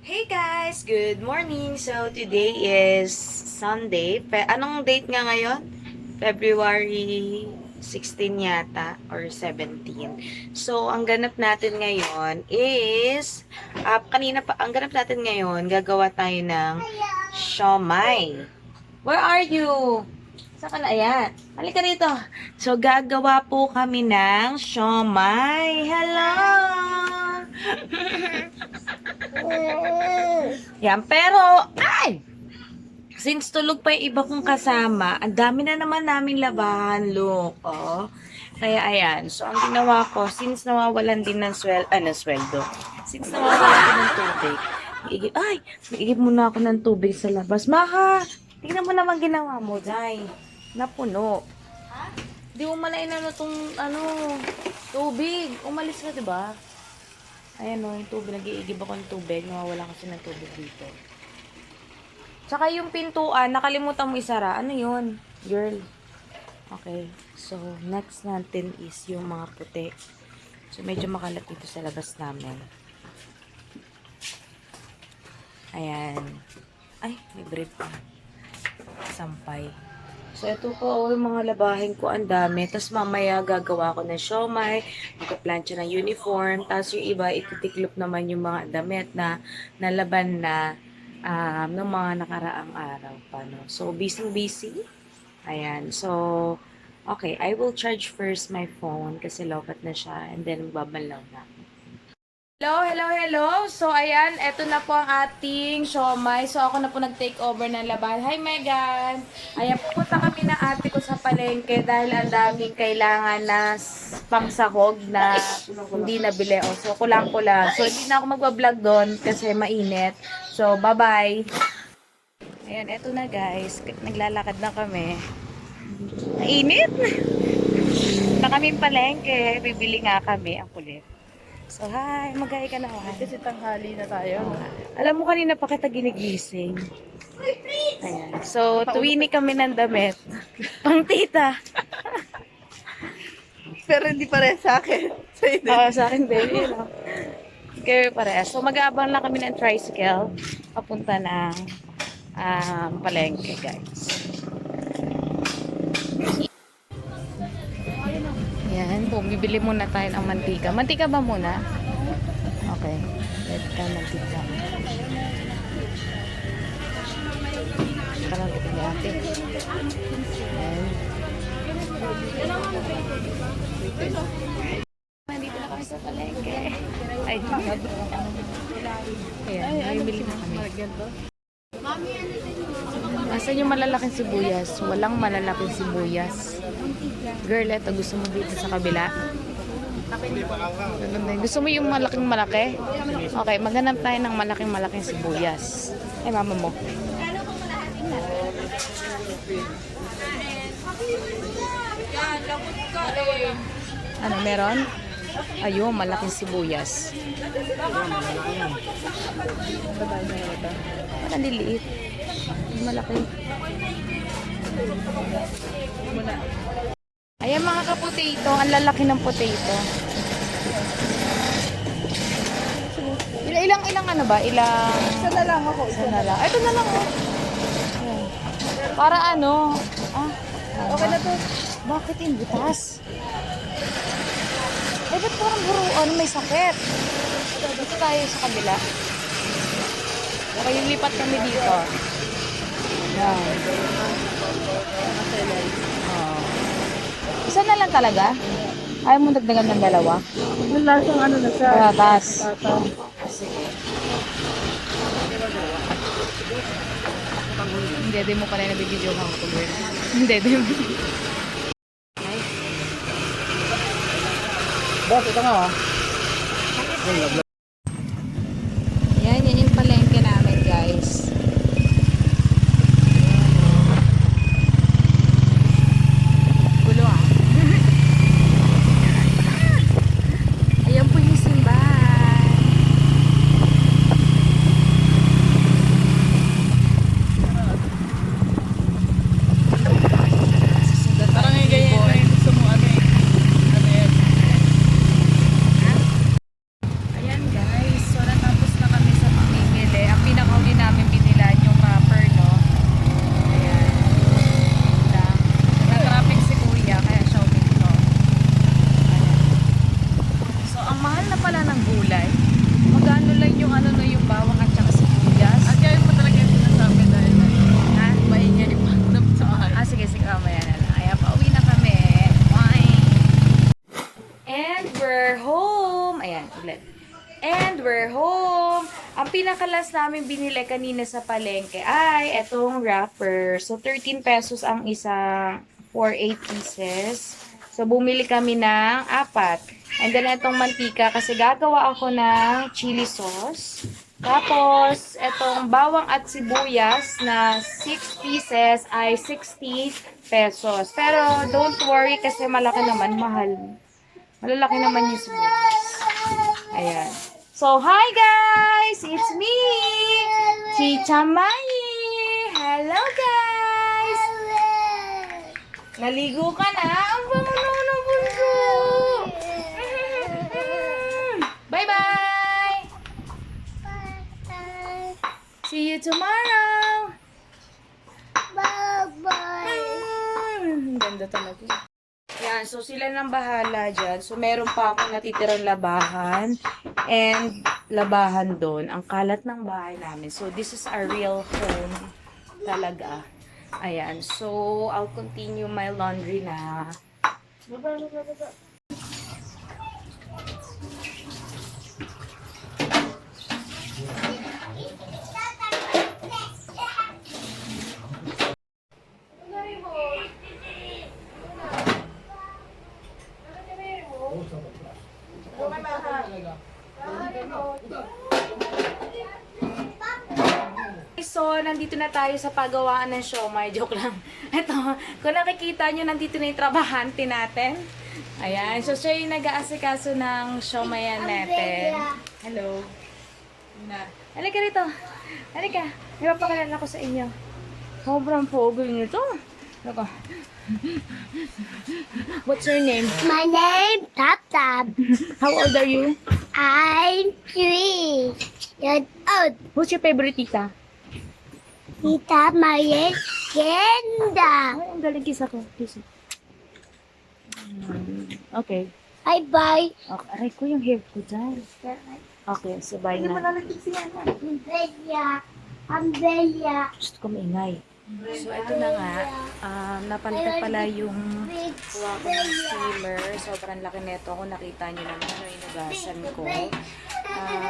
Hey guys! Good morning! So, today is Sunday. Anong date nga ngayon? February 16 yata or 17. So, ang ganap natin ngayon is ang ganap natin ngayon, gagawa tayo ng siomai. Where are you? Saan ka na? Ayan. Halika rito. So, gagawa po kami ng siomai. Hello! Yan, pero, ay! Since tulog pa yung iba kong kasama, ang dami na naman naming labahan, look, oh. Kaya, ayan. So, ang ginawa ko, since nawawalan din ng sweldo, since nawawalan din ng tubig, iigib muna ako ng tubig sa labas. Maka, tingnan mo naman ginawa mo, Day. Napuno. Di mo man inano tong, tubig. Umalis ka, diba? Ayan o, yung tubig. Nag-iigib ako ng tubig. Nawawala kasi ng tubig dito. Tsaka yung pintuan, nakalimutan mo isara. Ano yun? Girl. Okay. So, next natin is yung mga puti. So, medyo makalat dito sa labas namin. Ayan. Ay, may bread pa. Sampay. So, ito po yung mga labahin ko. Ang dami. Tapos, mamaya gagawa ko ng siomai. Magka-plancha ng uniform. Tapos, yung iba, ititiklop naman yung mga damit na nalaban na ng mga nakaraang araw pa, no? So, busy. Ayan. So, okay. I will charge first my phone kasi lobat na siya. And then, babalaw na. Hello. So, ayan, eto na po ang ating siomai. So, ako na po nag-take over ng laban. Hi, Megan! Ayan, pupunta kami ng ate ko sa palengke dahil ang daming kailangan na pangsahog na hindi nabili. So, kulang-kulang. So, hindi na ako magbablog doon kasi mainit. So, bye-bye! Ayan, eto na guys. Naglalakad na kami. Mainit! Punta kami palengke. Bibili nga kami. Ang kulit. So, hi. Mag-hi ka naman. Kasi tanghali na tayo. Alam mo, kanina pa kita ginigising. Ayan. So, tuwini kami ng damit. Pang tita. Pero hindi pare sa akin. Sa'yo din. Oo, sa akin, baby. No? Kayo parehas. So, mag-aabang lang kami ng tricycle. Papunta ng palengke, guys. Yan. Bumibili muna tayo ng mantika. Mantika ba muna? Okay. Let ka mantika. Parang ito ni ate. Yan. Nandito na kami sa palengke. Ay, ayan. Bumibili na kami. Asan yung malalaking sibuyas? Walang malalaking sibuyas. Girl, eto gusto mo dito sa kabila? Gusto mo yung malaking malaki? Okay, maghanap tayo ng malaking sibuyas. Ay, mama mo. Ano, meron? Ayun, malaking sibuyas. Parang liliit. Malaki. Ayan mga ka-potato, ang lalaki ng potato. Ilang ano ba? Isa na lang ako. Isa na lang. Ito na lang oh. Ayan. Para ano? Okay na to. Bakit yung butas? Eh, ba't parang buruan? May sakit. Dito tayo sa kabila. Okay, yung lipat kami dito. Yan. Isa na lang talaga? Ayaw mo dagdagan ng dalawa? Yung lasang ano na siya. Patatas. Tata. Sige. Hindi, di mo pa rin nabibidyo ka ako. Hindi, di mo. Boss, ito nga Yan yung palengke namin, guys. Gulo ah. Ayan po yung simbahan. Parang yung ganyan yung gusto mo ano yan. Ayan we're home. Ang pinakalas namin binili kanina sa palengke ay etong wrapper. So, 13 pesos ang isang for 8 pieces. So, bumili kami ng 4. And then, etong mantika kasi gagawa ako ng chili sauce. Tapos, etong bawang at sibuyas na 6 pieces ay 60 pesos. Pero, don't worry kasi malaki naman, mahal. Malalaki naman yung sibuyas. Ayan. So, hi guys! It's me! Chicha Mai! Hello guys! Naligo ka na? Ang bango ng bunso! Bye-bye! See you tomorrow! Ang ganda talaga. Yan, so sila nang bahala dyan. So, meron pa akong natitirang labahan and labahan doon. Ang kalat ng bahay namin. So, this is our real home talaga. Ayan, so I'll continue my laundry na. So, nandito na tayo sa paggawaan ng siomai. Joke lang. Ito, kung nakikita nyo, nandito na yung trabahante natin. Ayan. So, siya yung nag-aasikaso ng siomayan natin. Hello. Halika rito. Halika. May papakalala ko sa inyo. Sobrang pogo nito. Halika. What's your name? My name Tap Tap. How old are you? I'm 3 years old. Who's your favorite tita? Tita Maria Genda. Ay, ang galing kisa ko. Kisa. Okay. Bye bye. Okay. Aray ko yung hair ko dyan. Okay, so bye na. Bella. I'm Bella. Gusto ko maingay. So, ito na nga. Napalitan pala yung kuha ko ng steamer. Sobrang laki nito. Kung nakita nyo naman, inugasan ko.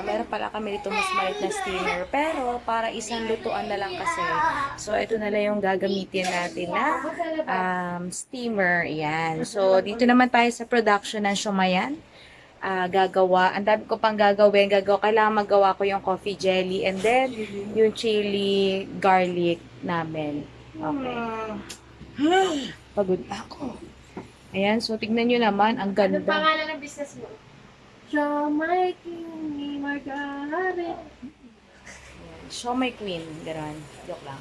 Meron pala kami dito mas maliit na steamer. Pero, para isang lutuan na lang kasi. So, ito na lang yung gagamitin natin na steamer. Yan. So, dito naman tayo sa production ng siomayan. Gagawa. Ang dami ko pang gagawin. Kailangan magawa ko yung coffee jelly and then yung chili garlic namin. Okay. Pagod ako. Ayan. So, tignan nyo naman. Ang ganda. Pangalan ng business mo? Siomai King Margaret. Siomai Queen. Ganon. Joke lang.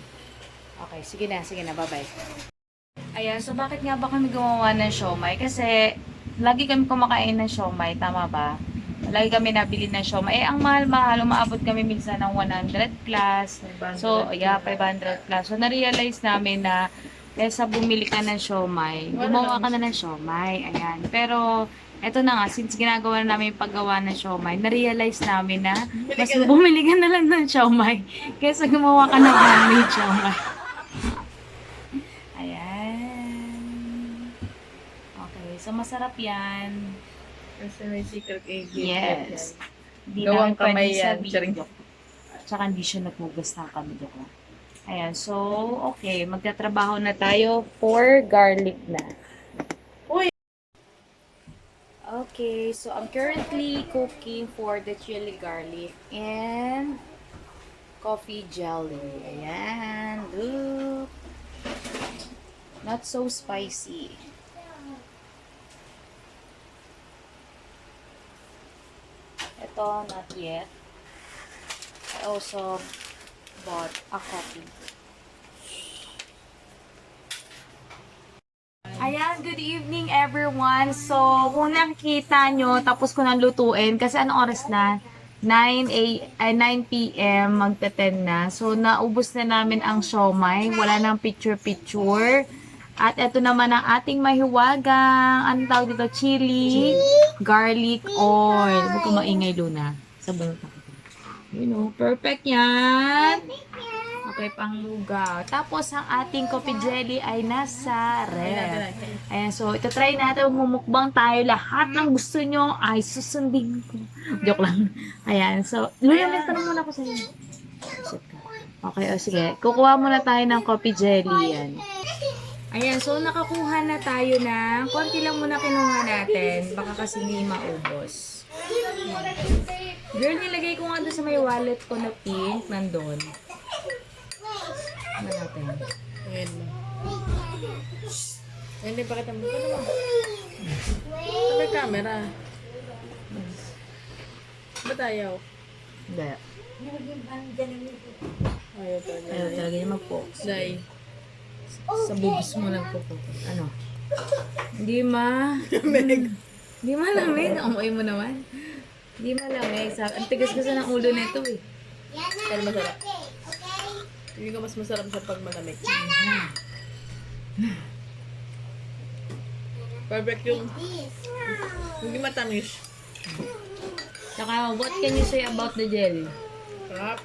Okay. Sige na. Sige na. Bye-bye. Ayan. So, bakit nga ba kami gumawa ng siomai? Kasi, lagi kami kumakain ng siomai. Tama ba? Lagi kami nabili ng siomai. Ang mahal-mahal. Umaabot kami minsan ng 100 plus. So, yeah, 500 plus. So, na-realize namin na kaysa bumili ka ng siomai, gumawa ka na ng siomai. Ayan. Pero, eto na nga, since ginagawa na namin yung paggawa ng siomai, na-realize namin na mas bumili ka na lang ng siomai kaysa gumawa ka ng homemade siomai. Ayan. Okay, so masarap yan. Kasi may secret ingredient. Yes. Hindi Gawang namin kamay pwede sa yan. Charing. video. Tsaka hindi siya nagmugas ng kamay ko. Ayan, so, okay. Magtatrabaho na tayo for garlic na. Uy! Okay, so I'm currently cooking for the chili garlic and coffee jelly. Ayan, look. Not so spicy. Ito, not yet. I also bought a coffee. Ayan, good evening everyone. So, kung nakikita nyo, tapos ko nang lutuin, kasi anong oras na? 9 p.m. magte-10 na. So, naubos na namin ang siomai. Wala nang picture-picture. At ito naman ang ating mahiwagang, anong tawag dito? Chili, garlic oil. Huwag ko maingay, Luna. Sa balot ako. You know, perfect yan. Okay, panglugaw. Tapos, ang ating coffee jelly ay nasa ref. Ayan, so, ito try natin. Mumukbang tayo. Lahat ng gusto nyo ay susundin ko. Joke lang. Ayan, so, Luya, may tanong muna ko sa inyo. Okay, o sige. Kukuha muna tayo ng coffee jelly. Yan. Ayan, so nakakuha na tayo ng konti lang muna kinuha natin. Baka kasi hindi maubos. Girl, nilagay ko nga doon sa may wallet ko na pink. Nandun. Ano natin? Ayan na. Ayan din, pakita mo. Ano mo? Sa may camera. Ba't ayaw? Hindi. Ayaw talaga. Ayaw talaga yung mag-focus. Dahil. Sa bubos mo nagpo-focus. Ano? Hindi Hindi malamig. Amoy mo naman. Hindi malamig. Ang tigas kasi ng ulo nito eh. Pero masarap. Hindi ko mas masarap siya pag malamig. Perfect yung hindi matamis. Saka, what can you say about the jelly? Sarap.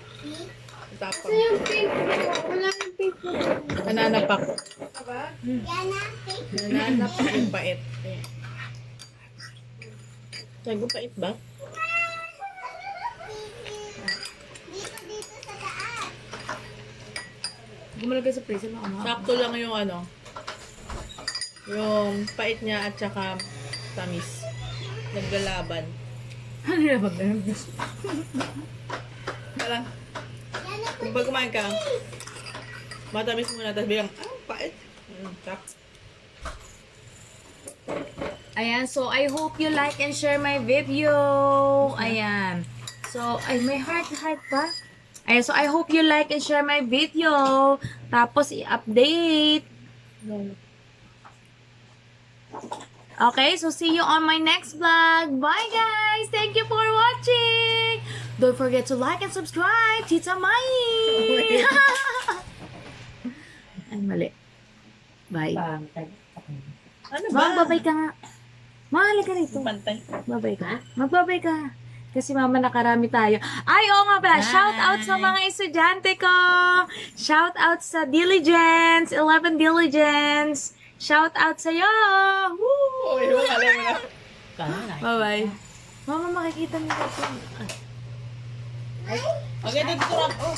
Tapang. Nananapak. Nananapak yung pait. Sabi ko pait ba? Gumalagay sa freezer mo. Sakto lang yung ano. Yung pait niya at saka tamis. Naglalaban. Ano na ba? Parang, kung pag kumain ka, matamis muna, tapos bilang, pait. Tap. Ayan, so I hope you like and share my video. Ayan. So, ay, may heart pa. Ayan, so I hope you like and share my video. Tapos, i-update. Okay, so see you on my next vlog. Bye, guys! Thank you for watching! Don't forget to like and subscribe. Tita Mai! Ay, mali. Bye. Ano ba? Magbabay ka nga. Mahali ka rito. Pantay. Babay ka. Magbabay ka. Kasi mama nakarami tayo. Ay, oo nga pala. Shout out sa mga estudyante ko. Shout out sa Diligence. 11 Diligence. Shout out sa'yo. Woo! Uy, alam mo na. Bye-bye. Mama, makikita mo ito. Okay, dito lang. Oh.